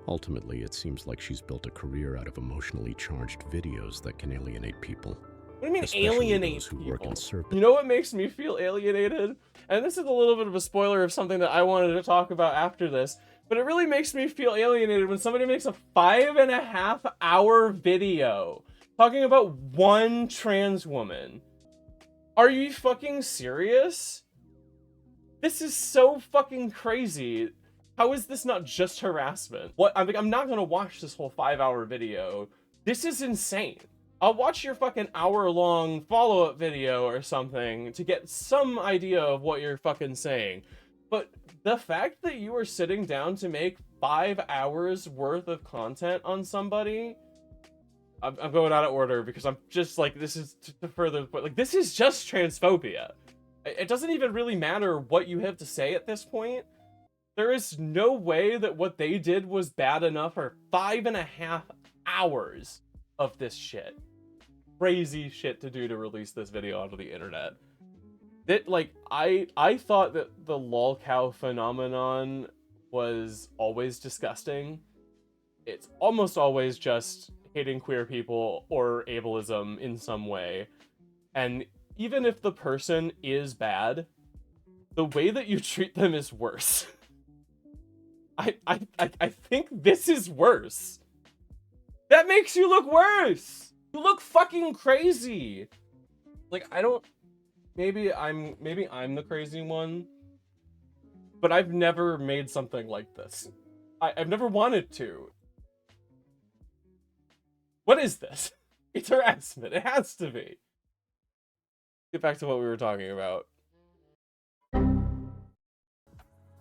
Ultimately, it seems like she's built a career out of emotionally charged videos that can alienate people. What do you mean Especially alienate those who work in people? service. You know what makes me feel alienated? And this is a little bit of a spoiler of something that I wanted to talk about after this, but it really makes me feel alienated when somebody makes a 5.5-hour video talking about one trans woman. Are you fucking serious? This is so fucking crazy. How is this not just harassment? What? I'm not gonna watch this whole 5-hour video. This is insane. I'll watch your fucking hour-long follow-up video or something to get some idea of what you're fucking saying. But the fact that you are sitting down to make 5 hours worth of content on somebody, I'm going out of order because I'm just like, this is to further, but like, this is just transphobia. It doesn't even really matter what you have to say at this point. There is no way that what they did was bad enough for 5.5 hours of this shit. Crazy shit to do to release this video onto the internet. It, like, I thought that the lolcow phenomenon was always disgusting. It's almost always just hating queer people or ableism in some way. And even if the person is bad, the way that you treat them is worse. I think this is worse. That makes you look worse. You look fucking crazy. Like, I don't, maybe I'm the crazy one, but I've never made something like this. I've never wanted to. What is this? It's harassment. It has to be. Get back to what we were talking about.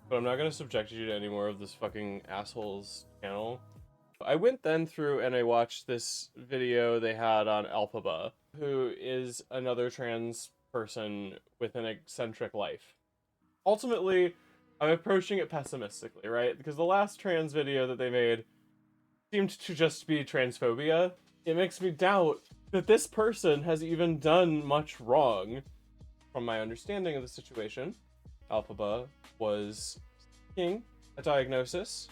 But I'm not gonna subject you to any more of this fucking asshole's channel. I went then through and I watched this video they had on Alphaba, who is another trans person with an eccentric life. Ultimately, I'm approaching it pessimistically, right? Because the last trans video that they made seemed to just be transphobia. It makes me doubt that this person has even done much wrong. From my understanding of the situation, Alphaba was seeking a diagnosis.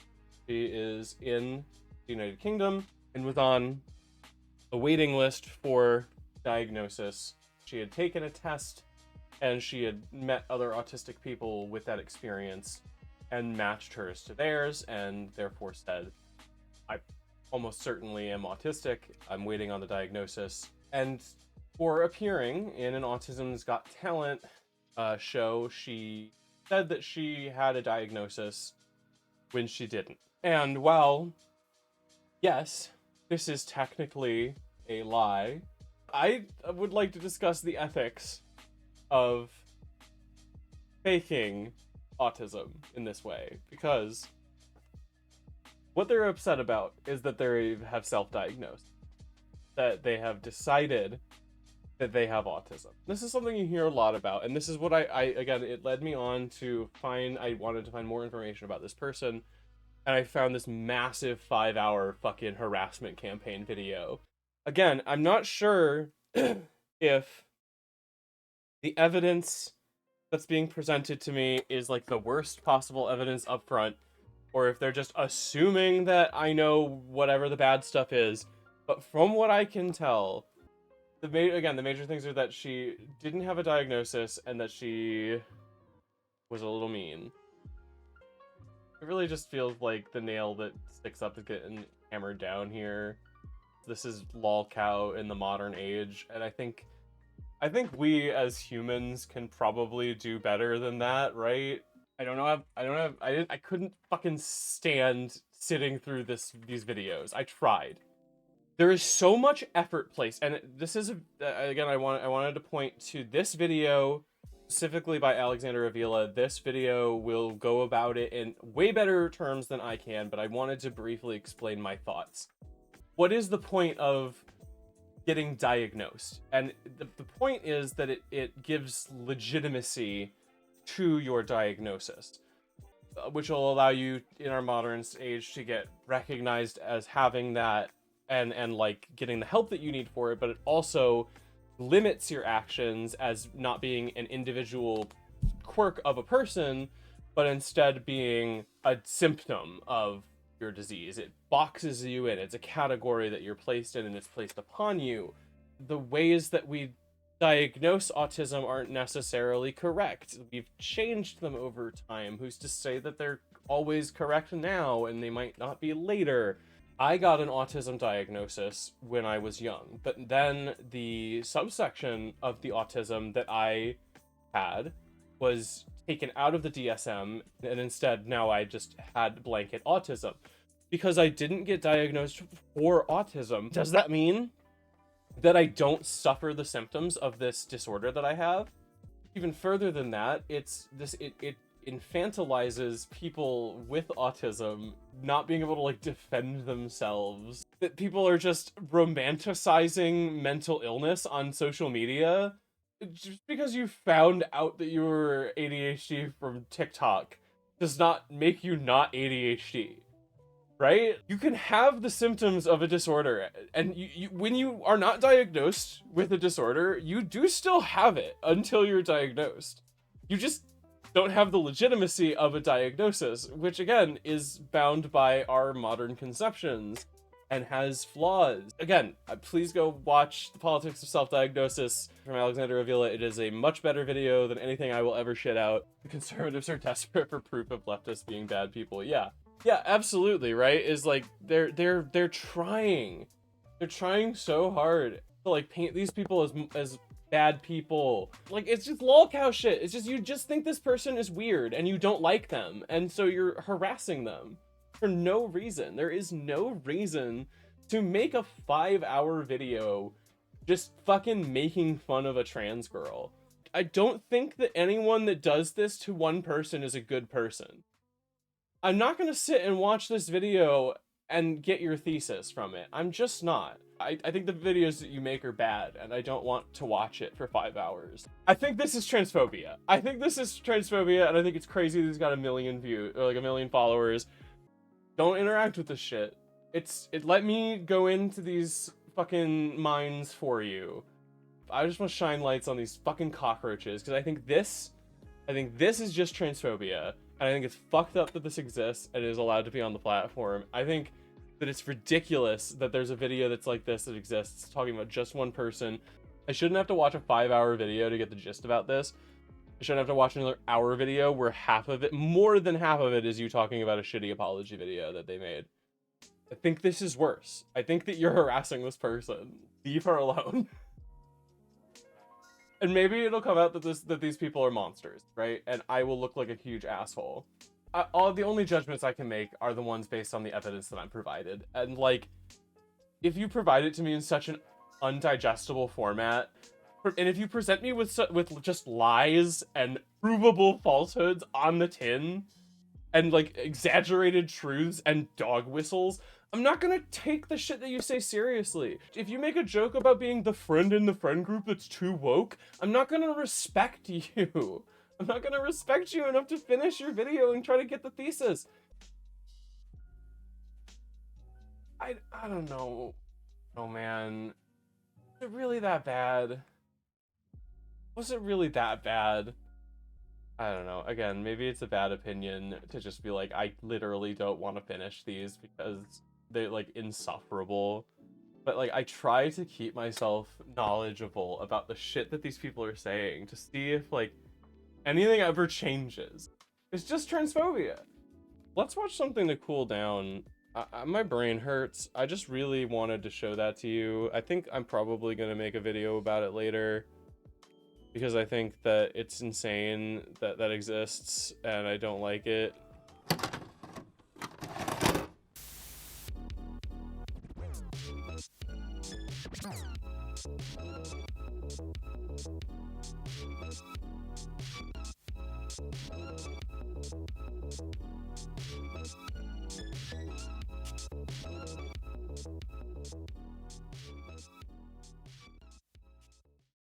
She is in the United Kingdom and was on a waiting list for diagnosis. She had taken a test and she had met other autistic people with that experience and matched hers to theirs, and therefore said, I almost certainly am autistic. I'm waiting on the diagnosis. And for appearing in an Autism's Got Talent show, she said that she had a diagnosis when she didn't. And while, yes, this is technically a lie, I would like to discuss the ethics of faking autism in this way, because what they're upset about is that they have self-diagnosed, that they have decided that they have autism. This is something you hear a lot about, and this is what I again, it led me on to I wanted to find more information about this person, and I found this massive 5-hour fucking harassment campaign video. Again, I'm not sure if the evidence that's being presented to me is like the worst possible evidence up front, or if they're just assuming that I know whatever the bad stuff is. But from what I can tell, the major things are that she didn't have a diagnosis and that she was a little mean. It really just feels like the nail that sticks up is getting hammered down here. This is lolcow in the modern age, and I think we as humans can probably do better than that, right? I couldn't fucking stand sitting through these videos. I tried. There is so much effort placed, and this is again, I wanted to point to this video specifically by Alexander Avila. This video will go about it in way better terms than I can, but I wanted to briefly explain my thoughts. What is the point of getting diagnosed? And the point is that it gives legitimacy to your diagnosis, which will allow you in our modern age to get recognized as having that and like getting the help that you need for it, but it also limits your actions as not being an individual quirk of a person, but instead being a symptom of your disease. It boxes you in. It's a category that you're placed in and it's placed upon you. The ways that we diagnose autism aren't necessarily correct. We've changed them over time. Who's to say that they're always correct now and they might not be later? I got an autism diagnosis when I was young, but then the subsection of the autism that I had was taken out of the DSM, and instead now I just had blanket autism because I didn't get diagnosed for autism. Does that mean that I don't suffer the symptoms of this disorder that I have? Even further than that, it infantilizes people with autism not being able to like defend themselves. That people are just romanticizing mental illness on social media. Just because you found out that you were ADHD from TikTok does not make you not ADHD, right? You can have the symptoms of a disorder, and when you are not diagnosed with a disorder, you do still have it until you're diagnosed. You just don't have the legitimacy of a diagnosis, which again is bound by our modern conceptions and has flaws. Again, please go watch The Politics of Self-Diagnosis from Alexander Avila. It is a much better video than anything I will ever shit out. The conservatives are desperate for proof of leftists being bad people. Yeah, absolutely, right? Is like they're trying so hard to like paint these people as bad people. Like, it's just lolcow shit. It's just, you just think this person is weird and you don't like them, and so you're harassing them for no reason. There is no reason to make a 5-hour video just fucking making fun of a trans girl. I don't think that anyone that does this to one person is a good person. I'm not gonna sit and watch this video and get your thesis from it. I'm just not. I think the videos that you make are bad, and I don't want to watch it for 5 hours. I think this is transphobia. And I think it's crazy that he's got 1 million views, or like 1 million followers. Don't interact with this shit. Let me go into these fucking minds for you. I just want to shine lights on these fucking cockroaches, because I think this is just transphobia, and I think it's fucked up that this exists and is allowed to be on the platform. I think that it's ridiculous that there's a video that's like this that exists, talking about just one person. I shouldn't have to watch a 5-hour video to get the gist about this. I shouldn't have to watch another hour video where more than half of it is you talking about a shitty apology video that they made. I think this is worse. I think that you're harassing this person. Leave her alone. And maybe it'll come out that these people are monsters, right? And I will look like a huge asshole. All the only judgments I can make are the ones based on the evidence that I'm provided. And like, if you provide it to me in such an undigestible format, and if you present me with just lies and provable falsehoods on the tin, and like exaggerated truths and dog whistles, I'm not gonna take the shit that you say seriously. If you make a joke about being the friend in the friend group that's too woke, I'm not gonna respect you. I'm not gonna respect you enough to finish your video and try to get the thesis. I don't know. Oh man. Is it really that bad? Was it really that bad? I don't know. Again, maybe it's a bad opinion to just be like, I literally don't want to finish these because they're like insufferable. But like, I try to keep myself knowledgeable about the shit that these people are saying to see if like anything ever changes. It's just transphobia. Let's watch something to cool down. My brain hurts. I just really wanted to show that to you. I think I'm probably gonna make a video about it later, because I think that it's insane that that exists and I don't like it.